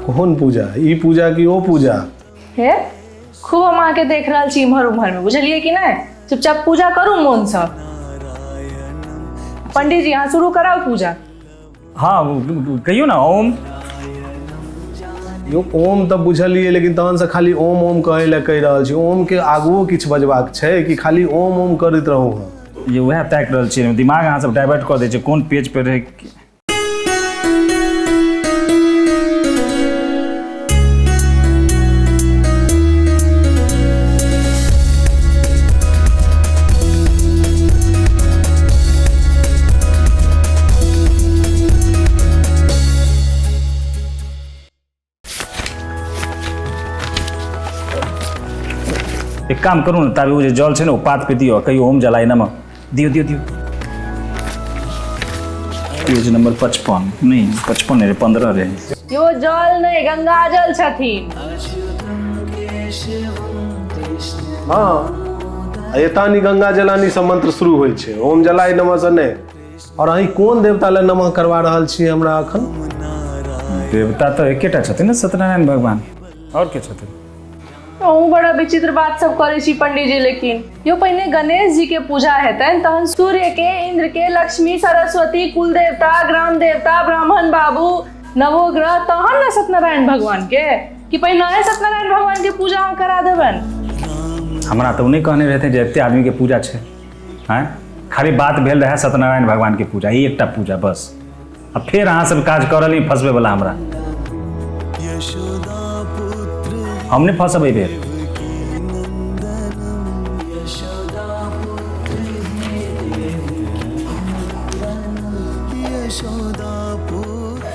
कौन पूजा? ई पूजा की ओ पूजा? हे खूब हम आके देख रहा छी इम्हर उम्हर में, बुझलिए कि नहीं? चुपचाप पूजा करू मन से। पंडित जी यहाँ शुरू कराओ पूजा। हाँ कहियो ना ओम। यो ओम तब बुझलिए, लेकिन तहन से खाली ओम ओम कहे ला कहि रहल छी। ओम के आगुओ किछु बजबाक छै कि खाली ओम ओम करैत रहू? ये वह ताकि रहल छी, दिमाग अहाँ सब डाइवर्ट कर दै छै कोन पेज पे रहे। एक काम करू ना, ताबे वो जे जल छै ना वो पात पे दियो, कहियो ओम जलाय नमः दियो दियो दियो। पेज नंबर 55 नहीं 55 है 15 रहे। यो जल नहीं गंगा जल छथिन। हाँ एतानी गंगा जलानी से मंत्र शुरू होइ छै, ओम जलाय नमः से नहीं। और अहीं कोन देवता ले नमः करवा रहल छी हमरा अखन? देवता तो एकेटा छथिन ना, सत्यनारायण भगवान, और के छथिन? बड़ा विचित्र बात सब करे छी पंडित जी। लेकिन यो पहले गणेश जी के पूजा हेतन, तहन सूर्य के, इंद्र के, लक्ष्मी, सरस्वती, कुल देवता, ग्राम देवता, ब्राह्मण बाबू, नवोग्रह, तहन न सत्यनारायण भगवान के, कि पहले सत्यनारायण भगवान के पूजा हम करा देबन। हमरा तो नहीं कहने रहते जे एते आदमी के पूजा छै। हैं खाली बात भेल रहे सत्यनारायण भगवान के पूजा, ई एकटा पूजा बस। अब फिर अहाँ सब काज करल नहीं फंसबे वाला हमरा, हमने फंसब बेर।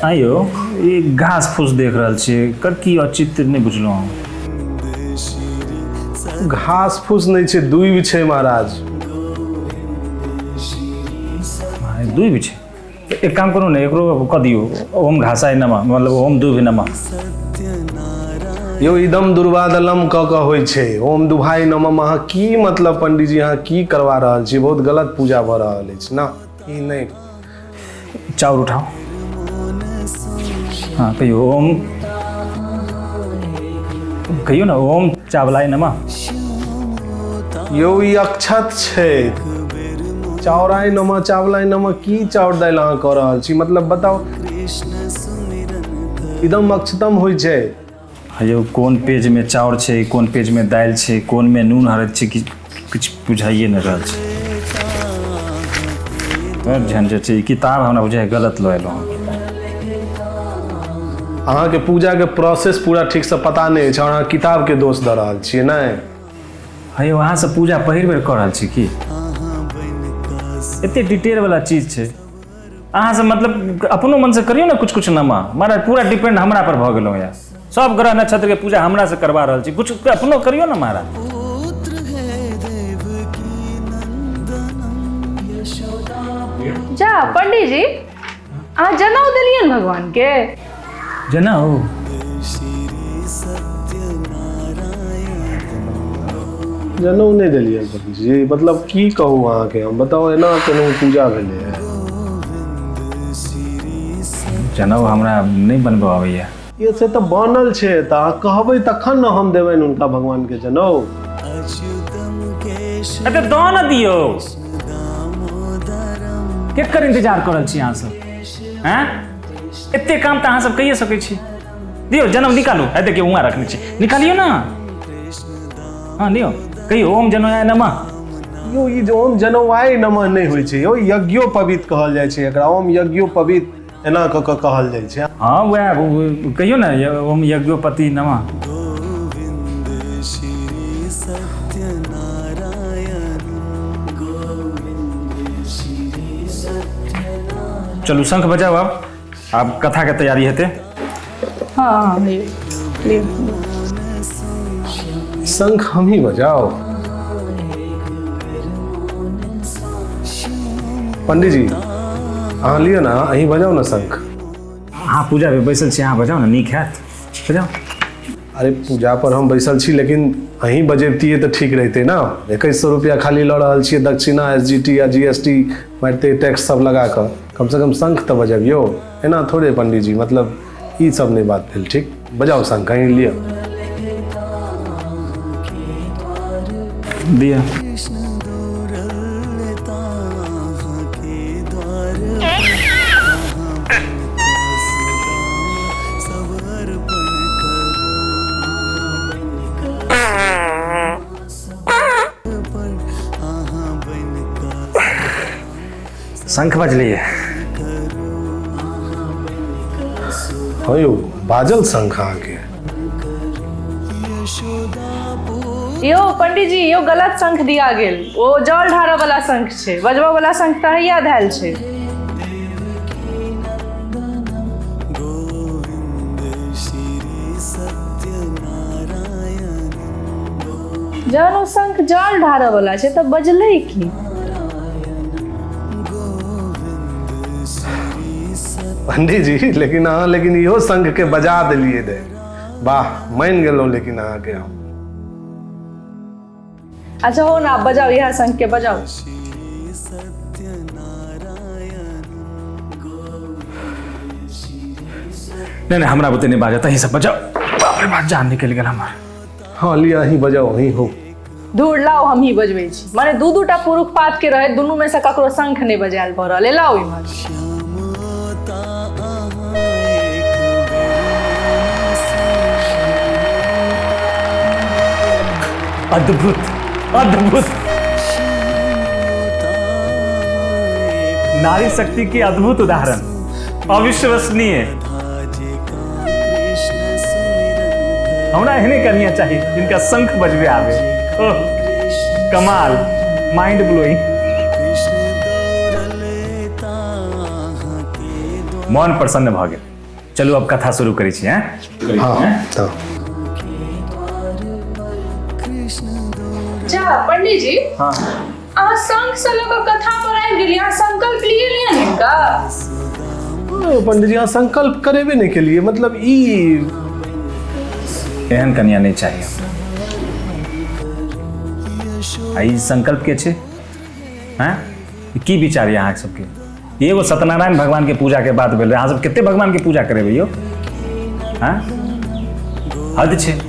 आइयो ये घास फूस देख रहल छी, कर की औचित्य नहीं बुझलो हम। घास फूस नहीं छै, दूब छै महाराज। दूब छै? एक काम करू ना, एकरो क दियो ओम घासाय नमः, मतलब ओम दूब नमः। यो इदम दुर्वादलम क होइ छै, ओम दुभाय नमः। अहाँ की मतलब पंडित जी, अहाँ की करवा रहल छी? बहुत गलत पूजा भ रहल अछि ना, ई नहीं। चाउर उठाओ। हाँ कहियो ओम, कहियो ना ओम चावलाय नमः। यो ई अक्षत छै, चाउराय नमः चावलाय नमः। की चाउर दालि अहाँ कऽ रहल छी? मतलब बताओ, इदम अक्षतम होइ छै। यो कोन पेज में चाउर छै, कोन पेज में दालि छै, कोन में नून हरद छै, किछ बुझाइए नहीं रहल छै। झंझट छै, किताब हमरा बुझाय गलत लऽ एलहुँ। अहाँ के पूजा के प्रोसेस पूरा ठीक से पता नहीं छै और अहाँ किताब के दोष दऽ रहल छियै ने? हेयौ अहाँ से पूजा पहिल बेर कऽ रहल छी की? एते डिटेल वाला चीज छै, अहाँ से मतलब अपनो मन से करियो ना कुछ कुछ नमा। महाराज पूरा डिपेंड हमरा पर भऽ गेलहुँ यार, सब ग्रह नक्षत्र के पूजा हमरा से करवा रहल छी, कुछ अपनो करियो ना महाराज। जा पंडित जी अहाँ जनेऊ देलियन भगवान के? जनेऊ? जनेऊ नहीं देलियै पंडित जी, मतलब की कहू अहाँ के हम? बताओ एना कोनो पूजा भेलै है? जनेऊ हमरा नहीं बनबऽ आबैया। ये से तो बनल छै, त अहाँ कहबै तखन न हम देबनि उनका भगवान के जनेऊ। अरे दो ना दियो, केकर इंतजार कर रहल छी अहाँ सब? हैं एते काम त अहाँ सब कहिए सकै छी। दियो जनेऊ निकालू, ए देखियो उहाँ रखने छी, निकालियो ना। हाँ दियो, कहियो ओम जनेऊ नमः। यो ई ओम जनेऊआय नमः नहीं होइ छै, यो यज्ञोपवीत कहल जाइ छै एकरा। ओम यज्ञोपवीत एना क कहल जाइ छै। हाँ वह कहियो ना ओम यज्ञोपति नमः। चलू शंख बजाओ, अब कथा के तैयारी हेते। हाँ शंख हम ही बजाओ? पंडित जी अहाँ लियो ना, अहीं बजाओ ना शंख। हाँ पूजा पे बैसल छी, अहाँ बजाओ ना, नीक हैत, बजाओ। अरे पूजा पर हम बैसल छी, लेकिन अहीं बजेबतियै तऽ ठीक रहते ना। 2100 रुपया खाली लऽ रहल छियै दक्षिणा, SGT या GST मारिते टैक्स सब लगा कऽ, कम से कम शंख तऽ बजबियो। एना थोड़े पंडित जी, मतलब ई सब नहीं बात भेल ठीक। बजाओ शंख कहीं लियो। दिया शंख बजलिए। हाँ यो बाजल शंख आके। यो पंडित जी यो गलत शंख दिया गेल, वो जल ढारऽ वाला शंख छै, बजबऽ वाला शंख तऽ हैया धैल छै। जहन ओ शंख जल ढारऽ वाला छै तऽ बजलै की? पंडित जी लेकिन अहाँ लेकिन इहो शंख के बजा दिलिए दे। वाह मान गेलहुँ लेकिन अहाँके हम। अच्छा हो ना, बजाओ यह शंख के बजाओ। नहीं हमरा बुते नहीं बाजा तही सब बजाओ। बाप रे बाप जान निकल गेल हमार। हाँ लिया ही बजाओ ही हो। धूर लाओ हम ही बजबै छी, माने दू दूटा पुरुष पात के रहे, दुनू में से ककरो शंख नहीं बजायल भऽ रहल। लाओ इम्हर। अद्भुत अद्भुत, नारी शक्ति की अद्भुत उदाहरण, अविश्वसनीय। हमरा एहने कनिया चाहिए जिनका शंख बजबे आवे। ओह कमाल, माइंड ब्लोइंग। मन प्रसन्न भ गेल। चलू अब कथा शुरू करै छी। हाँ तो जा पंडित जी, हाँ अहाँ शंख से लऽ कऽ कथा पर आबि गेलियै, अहाँ संकल्प लिए लियऽ हिनका। पंडित जी यहाँ संकल्प करेबे नहीं के लिए, मतलब ई एहन कन्या नहीं चाहिए। आई संकल्प के छे हैं की विचार है अहाँ सबके? एगो सत्यनारायण भगवान के पूजा के बात भेल, अहाँ सब कते भगवान के पूजा करेबै यौ? हैं हद छे।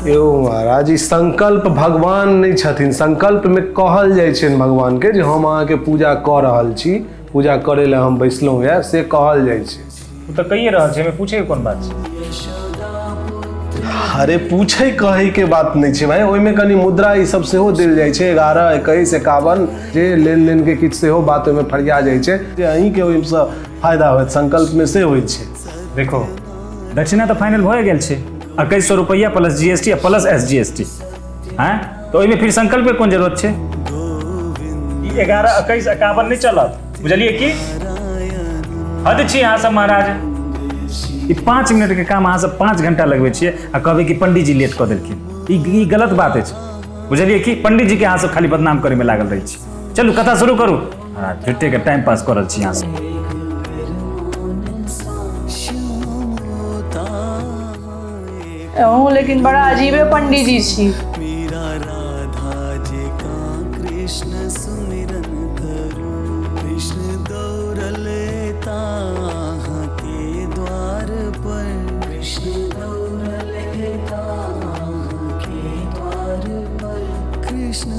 यो महाराज ई संकल्प भगवान नहीं छथिन। संकल्प में कहल जाइ छै भगवान के जे हम अहाँ के पूजा कऽ रहल छी, पूजा करे ला हम बैसलहुँ है, से कहल जाइ छै। तो कहिए रहल छै, पूछे कोन बात छै? अरे पूछे कहे के बात नहीं छै भाई, ओहिमे कनी मुद्रा ई सब सेहो देल जाइ छै, 11, 21, 51 जे लेन देन के किछु सेहो बात ओहिमे फरिया जाइ छै, जे अहीं के ओहिसँ फायदा होइत, संकल्प में से होइ छै। देखो दक्षिणा तो फाइनल भए गेल छै, 2100 रुपया प्लस जीएसटी प्लस SGST हैं, तो ओहिमे फिर संकल्प के कोन जरूरत छै? 11, 21, 51 नहीं चलत, बुझलिए की? हद छी अहाँ सब महाराज। ई 5 मिनट के काम अहाँ सब 5 घंटा लगबै छियै आ कहबै कि पंडित जी लेट कऽ देलखिन। ई गलत बात अछि, बुझलिए की? पंडित जी के अहाँ सब खाली बदनाम करे में लागल रहै छी। चलू कथा शुरू करू। झुट्ठे के टाइम पास करल छी अहाँ सब। लेकिन बड़ा अजीबे पंडित जी छी। कृष्ण